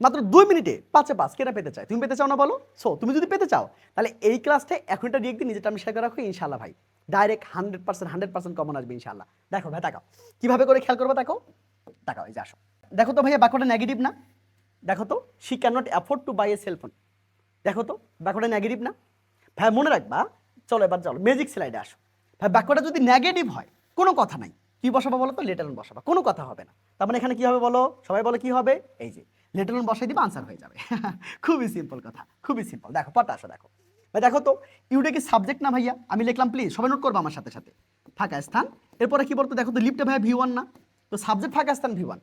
মাত্র 2 মিনিটে 5-এ 5 কেটা পেতে চায়? তুমি পেতে চাও না বলো? সো তুমি যদি পেতে চাও তাহলে এই ক্লাসটা এখন এটা ডিরেক্টলি নিজেটা আমি শেয়ার করে রাখো ইনশাআল্লাহ ভাই। ডাইরেক্ট 100% কমন আসবে ইনশাআল্লাহ। দেখো ভাই তাকাও। কিভাবে করে খেয়াল করবে তাকাও। তাকাও এই যে আসো। দেখো তো ভাইয়া বাক্যটা নেগেটিভ না? দেখো তো she cannot afford to buy a cellphone. দেখো তো বাক্যটা নেগেটিভ না? ভাই মনে রাখবা, চলো এবার চলো ম্যাজিক স্লাইডে আসো। ভাই বাক্যটা যদি নেগেটিভ হয় কোনো কথা নাই, কি বসাবা বলো তো? লেটার অন বসাবা, কোনো কথা হবে না। তার মানে এখানে কি হবে বলো? সবাই বলো কি হবে? এই যে লেটার অন বসাই দিবা, আনসার হয়ে যাবে। খুবই সিম্পল কথা, খুবই সিম্পল। দেখো পড়তে আসো। দেখো ভাই দেখো তো ইউটা কি সাবজেক্ট না ভাইয়া? আমি লিখলাম, প্লিজ সবাই নোট করবো আমার সাথে সাথে। ফাঁকা স্থান, এরপরে কি বলতো? দেখো তো লিফটে ভাইয়া V1 না? তো সাবজেক্ট ফাঁকা স্থান V1।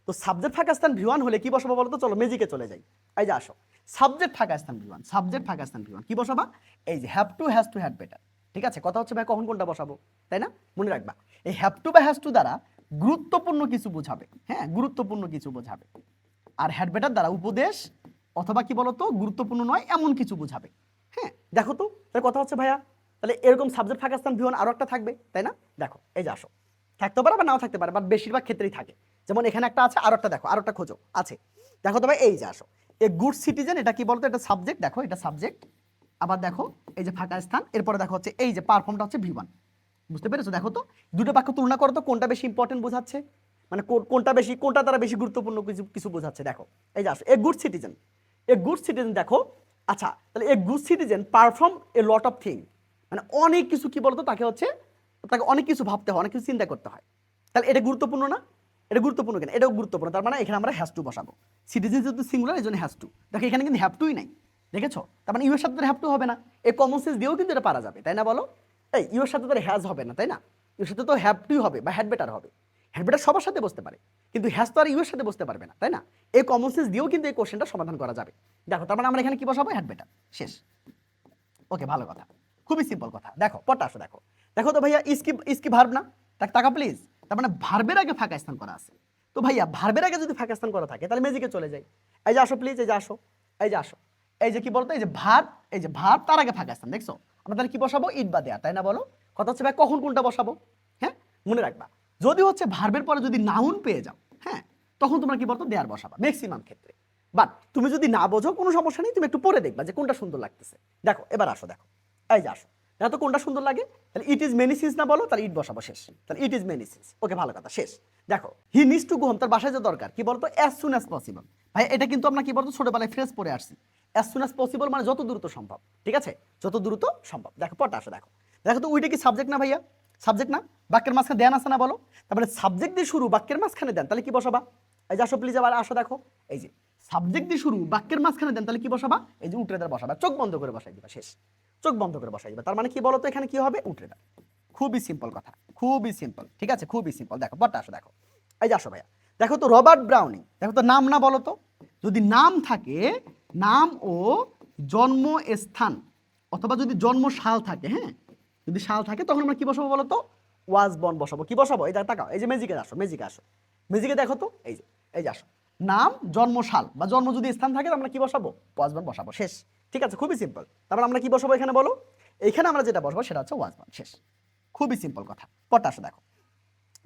তো সাবজেক্ট ফাঁকা স্থান V1 হলে কি বসাবো বলো তো? চলো ম্যাজিকে চলে যাই। এই যে আসো, সাবজেক্ট ফাঁকা স্থান V1, সাবজেক্ট ফাঁকা স্থান V1 কি বসাবা? এই যে have to, has to, had better. ঠিক আছে, কথা হচ্ছে ভাই কখন কোনটা বসাবো, তাই না? মনে রাখবা এই হ্যাভ টু বা হ্যাজ টু দ্বারা গুরুত্বপূর্ণ কিছু বোঝাবে, হ্যাঁ গুরুত্বপূর্ণ কিছু বোঝাবে। আর হ্যাড বেটার দ্বারা উপদেশ অথবা কি বলতো গুরুত্বপূর্ণ নয় এমন কিছু বোঝাবে। হ্যাঁ দেখো তো তাহলে কথা হচ্ছে ভাইয়া, তাহলে এরকম সাবজেক্ট ফাঁকা স্থান V1 আরো একটা থাকবে, তাই না? দেখো এই যে আসো, থাকতে পারে বা নাও থাকতে পারে, বাট বেশিরভাগ ক্ষেত্রেই থাকে। যেমন এখানে একটা আছে, আরো একটা দেখো, আরো একটা খোঁজো আছে। দেখো তো ভাই এই যে আসো, এ গুড সিটিজেন, এটা কি বলতো? এটা সাবজেক্ট, দেখো এটা সাবজেক্ট। আবার দেখো এই যে ফাঁকা স্থান, এরপরে দেখো হচ্ছে এই যে পারফর্মটা হচ্ছে V1। বুঝতে পেরেছো? দেখো তো দুটো বাক্য তুলনা করো তো কোনটা বেশি ইম্পর্টেন্ট বোঝাচ্ছে, মানে কোনটা বেশি, কোনটা দ্বারা বেশি গুরুত্বপূর্ণ কিছু কিছু বোঝাচ্ছে। দেখো এই যে আসো, a good citizen, a good citizen. দেখো আচ্ছা, তাহলে a good citizen perform A lot of thing, মানে অনেক কিছু কি বলতো তাকে হচ্ছে, তাকে অনেক কিছু ভাবতে হয়, অনেক কিছু চিন্তা করতে হয়। তাহলে এটা গুরুত্বপূর্ণ না? এটা গুরুত্বপূর্ণ কেন? এটাও গুরুত্বপূর্ণ। তার মানে এখানে আমরা হ্যাজ টু বসাবো। সিটিজেন যেহেতু সিঙ্গুলার এই জন্য হ্যাজ টু। দেখো এখানে কিন্তু হ্যাভ টুই নাই, দেখেছো? তার মানে ইউ এর সাথে হ্যাভ টু হবে না, এই কমন সেন্স দিয়েও কিন্তু এটা পারা যাবে, তাই না বলো? এই ইউ এর সাথে তো হ্যাজ হবে না, তাই না? ইউ এর সাথে তো হ্যাভ টুই হবে বা হ্যাড বেটার হবে। হ্যাড বেটার সবার সাথে বসতে পারে, কিন্তু হ্যাজ তো আর ইউ এর সাথে বসতে পারবে না, তাই না? এই কমন সেন্স দিয়েও কিন্তু এই কোশ্চেনটা সমাধান করা যাবে। দেখো তার মানে আমরা এখানে কি বসাবো? হ্যাড বেটার, শেষ। ওকে ভালো কথা, খুবই সিম্পল কথা। দেখো পড়তে আসো। দেখো দেখো তো ভাইয়া ইসকি ভার্ব না? টাকা প্লিজ। তার মানে ভার্বের আগে ফাঁকা স্থান করা আছে। তো ভাইয়া ভার্বের আগে যদি ফাঁকা স্থান করা থাকে তাহলে ম্যাজিকে চলে যাই। এই যে আসো প্লিজ, এই যে আসো, এই যে আসো। এই যে কি বলতো? এই যে ভার্ব, এই যে ভার্ব তার আগে ফাঁকা স্থান, দেখছো? আমরা তাহলে কি বসাবো? ইট বা দেয়া, তাই না বলো? কথা হচ্ছে ভাই কখন কোনটা বসাবো? হ্যাঁ মনে রাখবা, যদি হচ্ছে ভার্বের পরে যদি নাউন পেয়ে যাও, হ্যাঁ তখন তোমরা কি বলতো? দেয়ার বসাবা ম্যাক্সিমাম ক্ষেত্রে। বাট তুমি যদি না বোঝো কোনো সমস্যা নেই, তুমি একটু পরে দেখবা যে কোনটা সুন্দর লাগতেছে। দেখো এবার আসো, দেখো এই যে আসো, দেখো তো কোনটা সুন্দর লাগে? তাহলে ইট ইজ মেনি সিন্স না বলো? তাহলে ইট বসাবো, শেষ। তাহলে ইট ইজ মেনি সিন্স, ওকে ভালো কথা, শেষ। দেখো হি নিডস টু গো হোম, তার বাসায় যা দরকার, কি বলতো? As soon as possible. ভাই এটা কিন্তু আমরা কি বলতো ছোটবেলায় ফ্রেজ পড়ে আসছি, অ্যাজ সুন অ্যাজ পসিবল মানে যত দ্রুত সম্ভব, ঠিক আছে? যত দ্রুত সম্ভব। দেখো পড়তে আসো। দেখো দেখো তো ওইটা কি সাবজেক্ট না ভাইয়া? সাবজেক্ট না? বাক্যের মাঝখানে দেন আছে না বলো? তারপরে সাবজেক্ট দিয়ে শুরু, বাক্যের মাঝখানে দেন, তাহলে কি বসাবা? এই যে আসো প্লিজ, আবার আসো। দেখো এই যে সাবজেক্ট দিয়ে শুরু, বাক্যের মাঝখানে দেন, তাহলে কি বসাবা? এই যে উল্টে দেওয়ার বসাবা, চোখ বন্ধ করে বসাই দিবা, শেষ। চোখ বন্ধ করে বসাই দিবা, তার মানে কি বলতো? এখানে কি হবে? উল্টে দেওয়া। খুবই সিম্পল কথা, খুবই সিম্পল, ঠিক আছে? খুবই সিম্পল। দেখো পড়তে আসো। দেখো এই যে আসো ভাইয়া, দেখো তো রবার্ট ব্রাউনিং, দেখো তো নাম না বলো তো? যদি নাম থাকে, নাম ও জন্ম স্থান অথবা যদি জন্ম সাল থাকে, হ্যাঁ যদি সাল থাকে তখন আমরা কি বসাবো বলো তো? ওয়াজ বর্ন বসাবো। কি বসাবো? এই তাকাও, এই যে ম্যাজিকে আসো, ম্যাজিকে আসো, ম্যাজিকে দেখো তো এই যে, এই যে আসো, নাম জন্ম সাল বা জন্ম যদি স্থান থাকে আমরা কি বসাবো? ওয়াজ বর্ন বসাবো, শেষ। ঠিক আছে, খুবই সিম্পল। তারপর আমরা কি বসাবো এখানে বলো? এইখানে আমরা যেটা বসাবো সেটা হচ্ছে ওয়াজ বর্ন, শেষ। খুবই সিম্পল কথা। পড়তে আসো। দেখো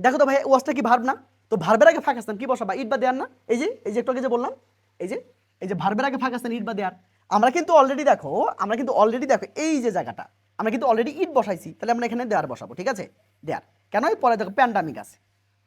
দেখো তো ভাই ওয়াজটা কি ভার্ব না? তো ভার্বের আগে ফাঁকা স্থান কি বসাবা? ইট বা দেয়ার না? এই যে একটু আগে যে বললাম, এই যে এই যে ভার্বের আগে ফাঁকা স্থান ইট বা দেয়ার। আমরা কিন্তু অলরেডি দেখো, আমরা কিন্তু অলরেডি দেখো এই যে জায়গাটা আমরা কিন্তু অলরেডি ইট বসাইছি, তাহলে আমরা এখানে দেয়ার বসাবো, ঠিক আছে? দেয়ার কেন? এই পরে দেখো প্যান্ডামিক আছে,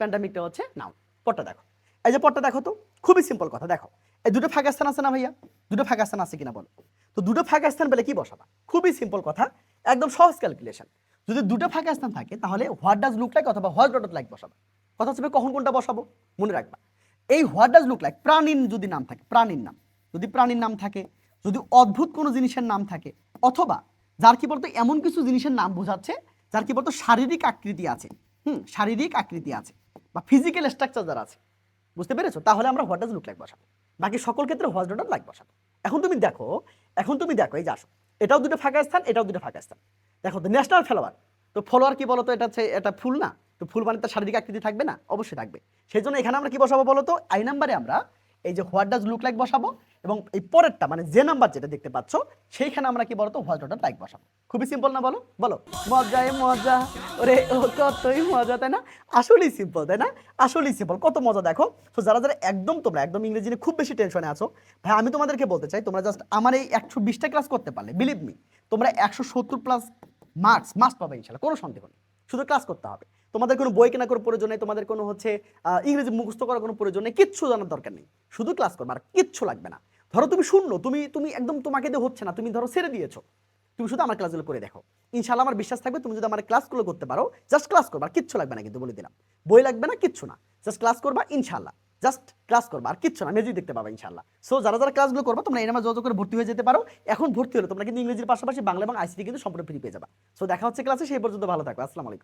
প্যান্ডামিকটা হচ্ছে নাউন। পটটা দেখো, এই যে পটটা দেখো তো, খুবই সিম্পল কথা। দেখো এই দুটো ফাঁকা স্থান আছে না ভাইয়া? দুটো ফাঁকা স্থান আছে কিনা বলো? তো দুটো ফাঁকা স্থান পেলে কি বসাবা? খুবই সিম্পল কথা, একদম সহজ ক্যালকুলেশন। যদি দুটো ফাঁকা স্থান থাকে তাহলে হোয়াট ডাজ লুক লাইক অথবা হোয়াট ডট লাইক বসাবা। কথা হচ্ছে কখন কোনটা বসাবো মনে রাখবা। এই হোয়াট ডাজ লুক লাইক প্রাণীর যদি নাম থাকে, প্রাণীর নাম, যদি প্রাণীর নাম থাকে, যদি অদ্ভুত কোনো জিনিসের নাম থাকে, অথবা যার কি বলতো এমন কিছু জিনিসের নাম বোঝাচ্ছে যার কি বলতো শারীরিক আকৃতি আছে, শারীরিক আকৃতি আছে বা ফিজিক্যাল স্ট্রাকচার যার আছে, বুঝতে পেরেছো? তাহলে আমরা হোয়াট ডাজ লুক লাইক বসাবো। বাকি সকল ক্ষেত্রে হোয়াট ডট লাইক বসাবো। এখন তুমি দেখো, এখন তুমি দেখো এই যে আসো, এটাও দুটো ফাঁকা স্থান, এটাও দুটো ফাঁকা স্থান। দেখো তো ন্যাশনাল ফ্লাওয়ার, তো ফলোয়ার কি বলতো? এটা হচ্ছে এটা ফুল না? তো ফুল মানে তার শারীরিক আকৃতি থাকবে না? অবশ্যই থাকবে। সেই জন্য এখানে আমরা কি বসাবো বলতো? আই নাম্বারে আমরা এই যে হোয়াট ডাজ লুক লাইক বসাবো, এবং এই পরেরটা মানে যে নাম্বার যেটা দেখতে পাচ্ছ সেইখানে আমরা কি বলতো হোয়াইট ডট লাইক বসাবো। খুবই সিম্পল না বলো? বলো মজায় মজা, ওরে ও কতই মজা, তাই না? আসলেই সিম্পল, তাই না? আসলেই সিম্পল, কত মজা দেখো। তো যারা যারা তোমরা একদম ইংরেজি নিয়ে খুব বেশি টেনশনে আছো, ভাই আমি তোমাদেরকে বলতে চাই তোমরা জাস্ট আমার এই 120টা ক্লাস করতে পারলে বিলিভ মি তোমরা 170 প্লাস মার্কস মাস্ট পাবে ইনশাআল্লাহ, কোনো সন্দেহ নেই। শুধু ক্লাস করতে হবে, তোমাদের কোনো বই কেনা করার প্রয়োজন নেই, তোমাদের কোনো ইংরেজি মুখস্থ করার কোনো প্রয়োজন নেই, কিচ্ছু জানার দরকার নেই, শুধু ক্লাস করবে আর কিচ্ছু লাগবে না। ধরো তুমি শূন্য, তুমি তুমি একদম তোমাকে দিয়ে হচ্ছে না, তুমি ধরো ছেড়ে দিয়েছো, তুমি শুধু আমার ক্লাসগুলো করে দেখো, ইনশাআল্লাহ আমার বিশ্বাস থাকবে তুমি যদি আমার ক্লাসগুলো করতে পারো, জাস্ট ক্লাস করবা আর কিচ্ছু লাগবে না, কিন্তু বলে দিলাম বই লাগবে না, কিচ্ছু না, জাস্ট ক্লাস করবা ইনশাআল্লাহ, জাস্ট ক্লাস করবা আর কিচ্ছু না, মেজি দেখতে পাবা ইনশাআল্লাহ। সো যারা যারা ক্লাসগুলো করবা তোমরা এই নামে যোগাযোগ করে ভর্তি হয়ে যেতে পারো। এখন ভর্তি হলে তোমরা কিন্তু ইংরেজির পাশাপাশি বাংলা এবং আইসিটি কিন্তু সম্পূর্ণ ফ্রি পেয়ে যাবা। সো দেখা হচ্ছে ক্লাসে, সেই পর্যন্ত ভালো থাকো, আসসালামু আলাইকুম।